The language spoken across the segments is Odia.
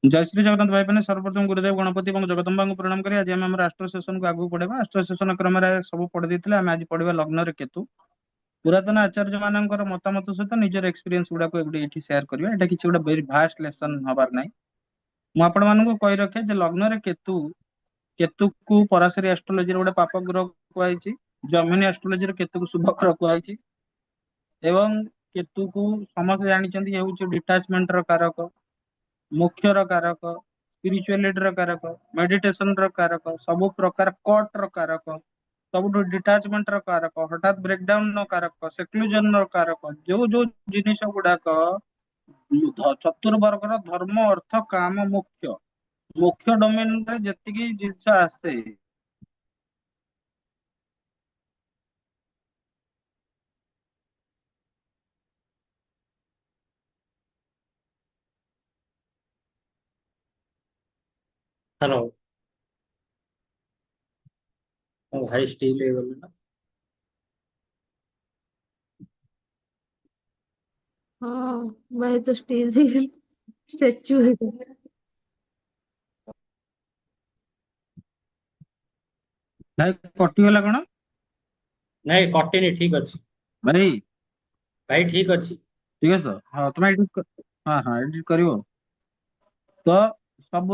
जय श्री जगन्नाथ भाई मैंने सर्वप्रथम गुरुदेव गणपति और जगदम्बा को प्रणाम करी आज आम राष्ट्र सेशन को आगू पढ़ेगा राष्ट्र सेशन क्रम सब पढ़ी देते आम आज पढ़ा लग्न रे केतु पुरातन आचार्य मानकर मतामत सहित निजर एक्सपीरियंस गुड़ा को शेयर करवा एटा किसी गोटे वेरी भास्ट लेसन हबार ना मुझे कही रखे लग्न रे केतु केतु को पराशरी एस्ट्रोलोजी गोटे पाप ग्रह कहु जमिनी एस्ट्रोलोजी केतु को शुभ ग्रह कहु एवं केतु को समस्त जानते हूँ डिटाचमेंट कारक मुख्यर कारक स्पिरिचुअलिटी कारक मेडिटेशन कारक सब प्रकार कट कारक सब डिटाचमेंट कारक हठात ब्रेकडाउन कारक सेक्लूजन कारक जो जो जिनिस गुड़ाक चतुर्वर्ग धर्म अर्थ काम मुख्य मुख्य डोमेन रे जतिकी जिनस आसे हेलो। भाई स्टील लेवल ना। हाँ भाई तो स्टेज ही स्टैचू है। भाई कटिगला कौन नहीं कटिनी ठीक अच्छी। भाई भाई ठीक अच्छी। ठीक है सर हाँ तुम एडिट हाँ हाँ एडिट करियो तो सब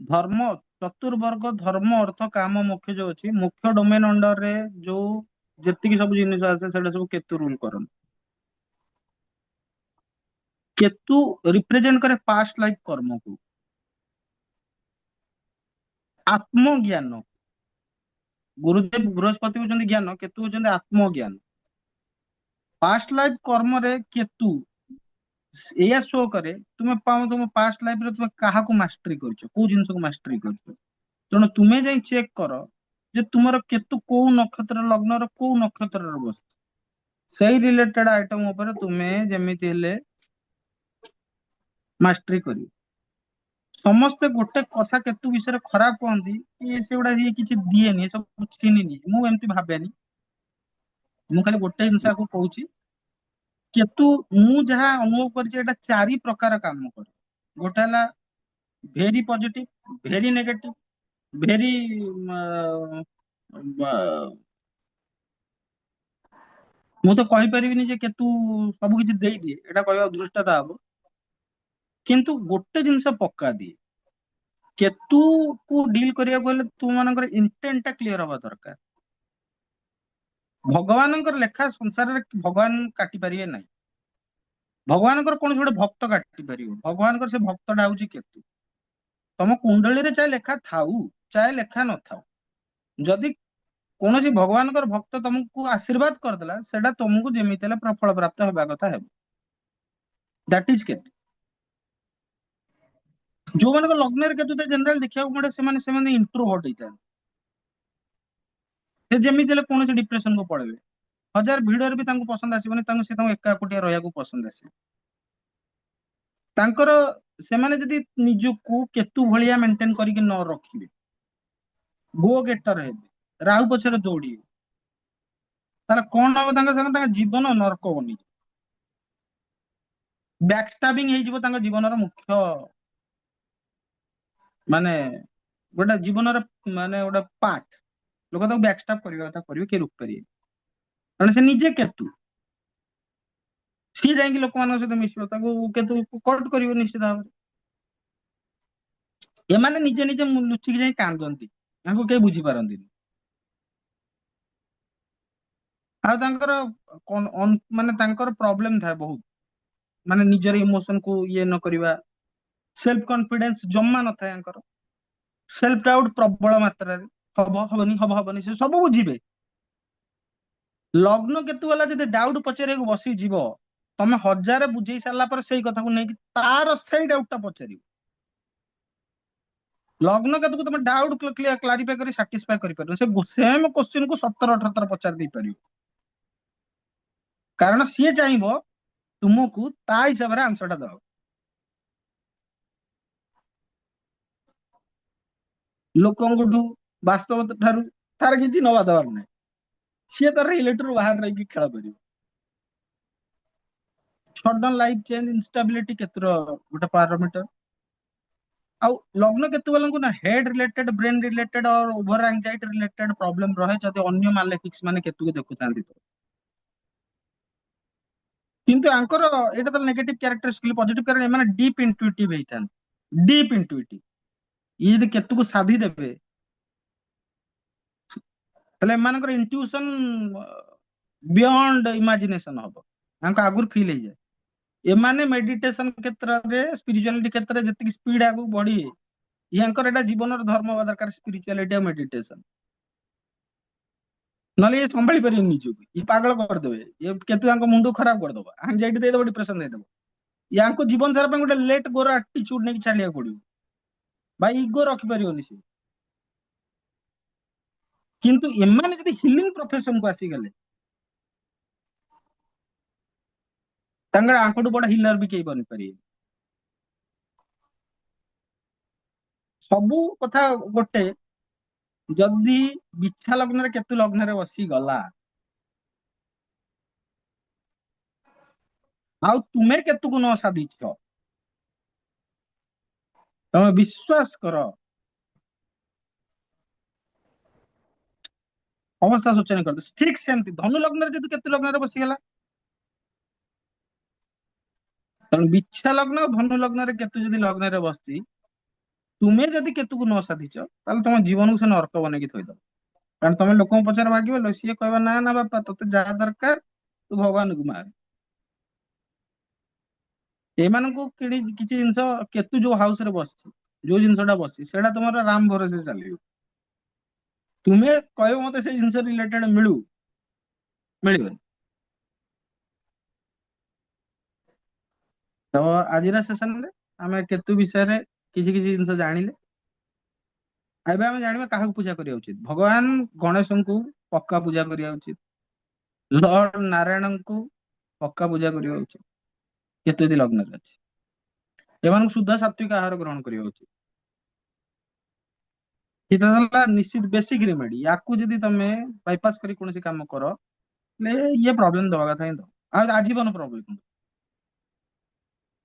धर्म चतुर्वर्ग धर्म अर्थ काम मुख्य जो अच्छी मुख्य डोमेन अंडर रे जो जेतिकी सब जिनिस आसे सेटा सब केतु रूल करन केतु रिप्रेजेंट करे पास्ट लाइफ कर्म को आत्मज्ञान गुरुदेव बृहस्पति होचंदी ज्ञान केतु होचंदी आत्मज्ञान पास्ट लाइफ कर्म रे केतु एया शो करे तुम पाओ तुम पास्ट लाइफ रे तुम काहा को मास्टरी करछो को जिंस को मास्टरी करछो तेणु तुमे जाई चेक कर जे तुमर केतु को नक्षत्र लग्न रो को नक्षत्र रो बस सेही रिलेटेड आइटम ऊपर तुमे जेमिति हेले मास्टरी करी ସମସ୍ତେ ଗୋଟେ କଥା କେତୁ ବିଷୟରେ ଖରାପ କୁହନ୍ତି କି ସେଗୁଡା ଇଏ କିଛି ଦିଏନି ସବୁ ଚିହ୍ନିନି ମୁଁ ଏମିତି ଭାବେନି ମୁଁ ଖାଲି ଗୋଟେ ଜିନିଷକୁ କହୁଛି କେତୁ ମୁଁ ଯାହା ଅନୁଭବ କରିଛି ଏଟା ଚାରି ପ୍ରକାର କାମ କରେ ଗୋଟେ ହେଲା very positive very negative very ମୁଁ ତ କହିପାରିବିନି ଯେ କେତୁ ସବୁ କିଛି ଦେଇଦିଏ ଏଟା କହିବା ଦୃଷ୍ଟତା ହବ କିନ୍ତୁ ଗୋଟେ ଜିନିଷ ପକ୍କା ଦିଏ କେତୁ କୁ ଡିଲ୍ କରିବାକୁ ହେଲେ ତୁମ ମାନଙ୍କର ଇଣ୍ଟେଣ୍ଟ ଟା କ୍ଲିୟର ହବା ଦରକାର ଭଗବାନଙ୍କର ଲେଖା ସଂସାରରେ ଭଗବାନ କାଟି ପାରିବେ ନାହିଁ ଭଗବାନଙ୍କର କୌଣସି ଗୋଟେ ଭକ୍ତ କାଟି ପାରିବ ଭଗବାନଙ୍କର ସେ ଭକ୍ତଟା ହଉଛି କେତୁ ତମ କୁଣ୍ଡଳୀରେ ଚାहे ଲେଖା ଥାଉ ଚାहे ଲେଖା ନଥାଉ ଯଦି କୌଣସି ଭଗବାନଙ୍କର ଭକ୍ତ ତମକୁ ଆଶୀର୍ବାଦ କରିଦେଲା ସେଟା ତମକୁ ଯେମିତି ହେଲେ ଫଳ ପ୍ରାପ୍ତ ହେବା କଥା ହେବ ଦ୍ୟାଟ ଇଜ କେତୁ ଯୋଉମାନଙ୍କ ଲଗ୍ନରେ କେତୁ ଜେନେରାଲ ଦେଖିବାକୁ ପଡେ ସେମାନେ ଇଣ୍ଟ୍ରୋଭର୍ଟ ହେଇଥାନ୍ତି ସେ ଯେମିତି ହେଲେ କୌଣସି ଡିପ୍ରେସନ କୁ ପଳେଇବେ हजार ଭିଡରେ ବି ତାଙ୍କୁ ପସନ୍ଦ ଆସିବନି ସେ ତାଙ୍କୁ ଏକା ଏକୁଟିଆ ରହିବାକୁ ପସନ୍ଦ ଆସିବ ତାଙ୍କର ସେମାନେ ଯଦି ନିଜକୁ କେତୁ ଭଳିଆ ମେଣ୍ଟେନ କରିକି ନ ରଖିବେ ଗୋ ଗେଟର ହେବେ ରାହୁ ପଛରେ ଦୌଡ଼ିବେ ତାହେଲେ କଣ ହବ ତାଙ୍କ ସାଙ୍ଗେ ତାଙ୍କ ଜୀବନ ନର୍କ ବନିଯିବ ବ୍ୟାକଷ୍ଟାବିଂ ହେଇଯିବ ତାଙ୍କ ଜୀବନର ମୁଖ୍ୟ ମାନେ ଗୋଟେ ଜୀବନର ମାନେ ଗୋଟେ ପାର୍ଟ ଲୋକ ତାକୁ ବ୍ୟାକଷ୍ଟାପ କରିବା କଥା କରିବେ କିଏ ରୋକିପାରିବେ କାରଣ ସେ ନିଜେ କେତୁ ସିଏ ଯାଇକି ଲୋକମାନଙ୍କ ସହିତ ମିଶିବ ତାକୁ କେତୁ କଲ୍ଟ କରିବ ନିଶ୍ଚିତ ଭାବରେ ଏମାନେ ନିଜେ ନିଜେ ଲୁଚିକି ଯାଇ କାନ୍ଦନ୍ତି ତାଙ୍କୁ କେହି ବୁଝିପାରନ୍ତିନି ଆଉ ତାଙ୍କର ମାନେ ତାଙ୍କର ପ୍ରୋବ୍ଲେମ ଥାଏ ବହୁତ ମାନେ ନିଜର ଇମୋସନ କୁ ଇଏ ନ କରିବା ସେଲ୍ଫ କନଫିଡେନ୍ସ ଜମା ନଥାଏ ତାଙ୍କର ସେଲ୍ଫ ଡାଉଟ ପ୍ରବଳ ମାତ୍ରାରେ ହବନି ସେ ସବୁ ବୁଝିବେ ଲଗ୍ନ କେତୁ ବାଲା ଯଦି ଡାଉଟ ପଚାରିବାକୁ ବସିଯିବ ତମେ ହଜାରେ ବୁଝେଇ ସାରିଲା ପରେ ସେଇ କଥାକୁ ନେଇକି ତାର ସେଇ ଡାଉଟଟା ପଚାରିବ ଲଗ୍ନ କେତୁକୁ ତମେ ଡାଉଟ କ୍ଲାରିଫାଇ କରି ସାଟିସ୍ଫାଇ କରିପାରିବ ସେ ସେମ କ୍ୱେଶ୍ଚିନ୍ କୁ 17-18 ଥର ପଚାରି ଦେଇପାରିବ କାରଣ ସିଏ ଚାହିଁବ ତୁମକୁ ତା ହିସାବରେ ଆନ୍ସରଟା ଦବ ଲୋକଙ୍କଠୁ ବାସ୍ତବତା ଠାରୁ ତାର କିଛି ନବା ଦବାର ନାହିଁ ସିଏ ତାର ଇଲେକ୍ଟ୍ରୁ ବାହାର ରହିକି ଖେଳ କରିବ ସଡନ ଲାଇଫ ଚେଞ୍ଜ ଇନଷ୍ଟାବିଲିଟି କେତୁର ଗୋଟେ ପାରାମିଟର। ଆଉ ଲଗ୍ନ କେତୁ ବାଲାଙ୍କୁ ନା ହେଡ ରିଲେଟେଡ ବ୍ରେନ ରିଲେଟେଡ और ଓଭର ଆଂଜାଇଟି ରିଲେଟେଡ ପ୍ରୋବ୍ଲେମ ରହେ ଯଦି ଅନ୍ୟ ମାଲେଫିକ୍ସ ମାନେ କେତୁକୁ ଦେଖୁଥାନ୍ତି ତ। କିନ୍ତୁ ଆଙ୍କର ଏଇଟା ତ ନେଗେଟିଭ କ୍ୟାରେକ୍ଟରିଷ୍ଟିକ ପଜିଟିଭ କାରଣ ଏମାନେ ଡିପ୍ ଇଣ୍ଟୁଇଟିଭ ହେଇଥାନ୍ତି। ଡିପ୍ ଇଣ୍ଟୁଇଟିଭ ଇଏ ଯଦି କେତୁକୁ ସାଧି ଦେବେ ତାହେଲେ ଏମାନଙ୍କର ଇଣ୍ଟ୍ୟୁସନ ବିୟଣ୍ଡ ଇମାଜିନେସନ ହବ, ତାଙ୍କ ଆଗରୁ ଫିଲ୍ ହେଇଯାଏ। ଏମାନେ ମେଡିଟେସନ କ୍ଷେତ୍ରରେ ସ୍ପିରିଚୁଆଲିଟି କ୍ଷେତ୍ରରେ ଯେତିକି ସ୍ପିଡ ଆଗକୁ ବଢିବେ ୟାଙ୍କର ଏଇଟା ଜୀବନର ଧର୍ମ ହବା ଦରକାର, ସ୍ପିରିଚୁଆଲିଟି ଆଉ ମେଡିଟେସନ। ନହେଲେ ଇଏ ସମ୍ଭାଳି ପାରିବେନି ନିଜକୁ, ଇଏ ପାଗଳ କରିଦେବେ, ଇଏ କେତେ ତାଙ୍କ ମୁଣ୍ଡ ଖରାପ କରିଦବ, ଆଂଜାଇଟି ଦେଇଦବ, ଡିପ୍ରେସନ ଦେଇଦବ। ୟାଙ୍କୁ ଜୀବନ ସାରା ପାଇଁ ଗୋଟେ ଲେଟ୍ ଗୋର ଆଟିଚ୍ୟୁଡ ନେଇକି ଚାଲିବାକୁ ପଡିବ। ଭାଇ ଇଗୋ ରଖିପାରିବନି ସେ। କିନ୍ତୁ ଏମାନେ ଯଦି ହିଲିଂ ପ୍ରଫେସନକୁ ଆସିଗଲେ ତାଙ୍କର ଆଙ୍କଠୁ ବଡ ହିଲର ବି କେହି ବନିପାରିବେ। ସବୁ କଥା ଗୋଟେ, ଯଦି ବିଛା ଲଗ୍ନରେ କେତୁ ଲଗ୍ନରେ ବସିଗଲା ଆଉ ତୁମେ କେତୁକୁ ନ ସାଧିଛ, ତମେ ବିଶ୍ୱାସ କର ଅବସ୍ଥା ଶୋଚନୀୟ କରିଦେ। ଠିକ ସେମିତି ଧନୁ ଲଗ୍ନରେ ଯଦି କେତୁ ଲଗ୍ନରେ ବସିଗଲା, ତେଣୁ ବିଛା ଲଗ୍ନ ଧନୁ ଲଗ୍ନରେ କେତୁ ଯଦି ଲଗ୍ନରେ ବସିଛି, ତୁମେ ଯଦି କେତୁକୁ ନ ସାଧିଛ ତାହେଲେ ତମ ଜୀବନକୁ ସେ ନର୍କ ବନେଇକି ଥୋଇଦବ। କାରଣ ତମେ ଲୋକଙ୍କ ପଛରେ ଭାଗିବ, ସିଏ କହିବ ନା ନା ବାପା ତତେ ଯାହା ଦରକାର ତୁ ଭଗବାନଙ୍କୁ ମାଗ। ଏମାନଙ୍କୁ କିଛି ଜିନିଷ କେତୁ ଯୋଉ ହାଉସ ରେ ବସିଛି, ଯୋଉ ଜିନିଷଟା ବସିଛି ସେଇଟା ତମର ରାମ ଭରୋସେ ଚାଲିବ। ତୁମେ କହିବ ମତେ ସେଇ ଜିନିଷ ରିଲେଟେଡ ମିଳୁ, ମିଳିବନି। ତ ଆଜିର ସେସନରେ ଆମେ କେତୁ ବିଷୟରେ କିଛି କିଛି ଜିନିଷ ଜାଣିଲେ। ଏବେ ଆମେ ଜାଣିବା କାହାକୁ ପୂଜା କରିବା ଉଚିତ। ଭଗବାନ ଗଣେଶଙ୍କୁ ପକ୍କା ପୂଜା କରିବା ଉଚିତ, ଲର୍ଡ ନାରାୟଣଙ୍କୁ ପକ୍କା ପୂଜା କରିବା ଉଚିତ କେତୁ ଯଦି ଲଗ୍ନରେ ଅଛି। ଏମାନଙ୍କୁ ଶୁଦ୍ଧ ସାତ୍विକ ଆହାର ଗ୍ରହଣ କରିବା ଉଚିତ। ଏଇଟା ହେଲା ନିଶ୍ଚିତ ବେସିକ ରେମେଡି। ୟାକୁ ଯଦି ତମେ ବାଇପାସ କରି କୌଣସି କାମ କର ଇଏ ପ୍ରୋବ୍ଲେମ ଦବା କଥା ହିଁ ଦବ, ଆଉ ଆଜୀବନ ପ୍ରୋବ୍ଲେମ।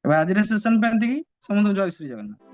ଏବେ ଆଜିର ସେସନ ପାଇଁ ଏତିକି। ସମସ୍ତଙ୍କୁ ଜୟ ଶ୍ରୀ ଜଗନ୍ନାଥ।